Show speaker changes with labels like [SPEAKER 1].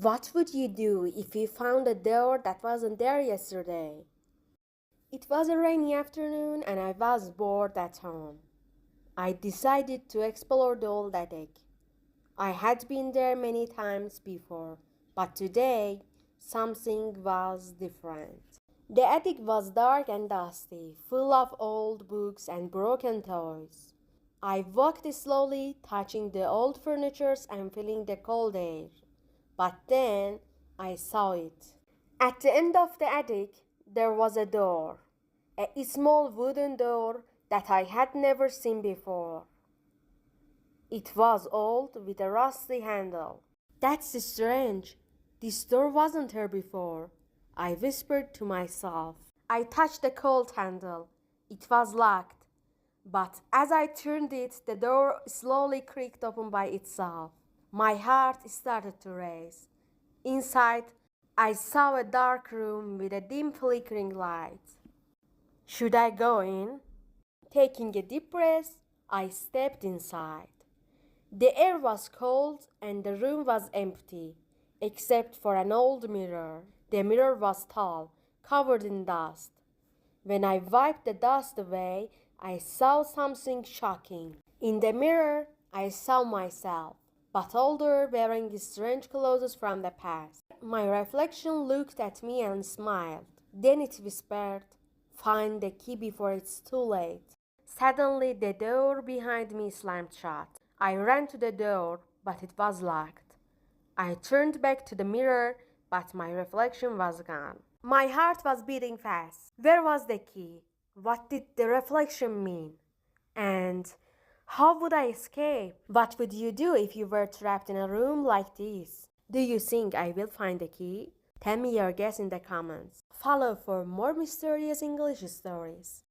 [SPEAKER 1] What would you do if you found a door that wasn't there yesterday? It was a rainy afternoon and I was bored at home. I decided to explore the old attic. I had been there many times before, but today something was different. The attic was dark and dusty, full of old books and broken toys. I walked slowly, touching the old furniture and feeling the cold air. But then I saw it. At the end of the attic, there was a door, a small wooden door that I had never seen before. It was old with a rusty handle. That's strange. This door wasn't here before, I whispered to myself. I touched the cold handle. It was locked, but as I turned it, the door slowly creaked open by itself. My heart started to race. Inside, I saw a dark room with a dim flickering light. Should I go in? Taking a deep breath, I stepped inside. The air was cold and the room was empty, except for an old mirror. The mirror was tall, covered in dust. When I wiped the dust away, I saw something shocking. In the mirror, I saw myself, but older, wearing strange clothes from the past. My reflection looked at me and smiled. Then it whispered, "Find the key before it's too late." Suddenly, the door behind me slammed shut. I ran to the door, but it was locked. I turned back to the mirror, but my reflection was gone. My heart was beating fast. Where was the key? What did the reflection mean? And how would I escape? What would you do if you were trapped in a room like this? Do you think I will find the key? Tell me your guess in the comments. Follow for more mysterious English stories.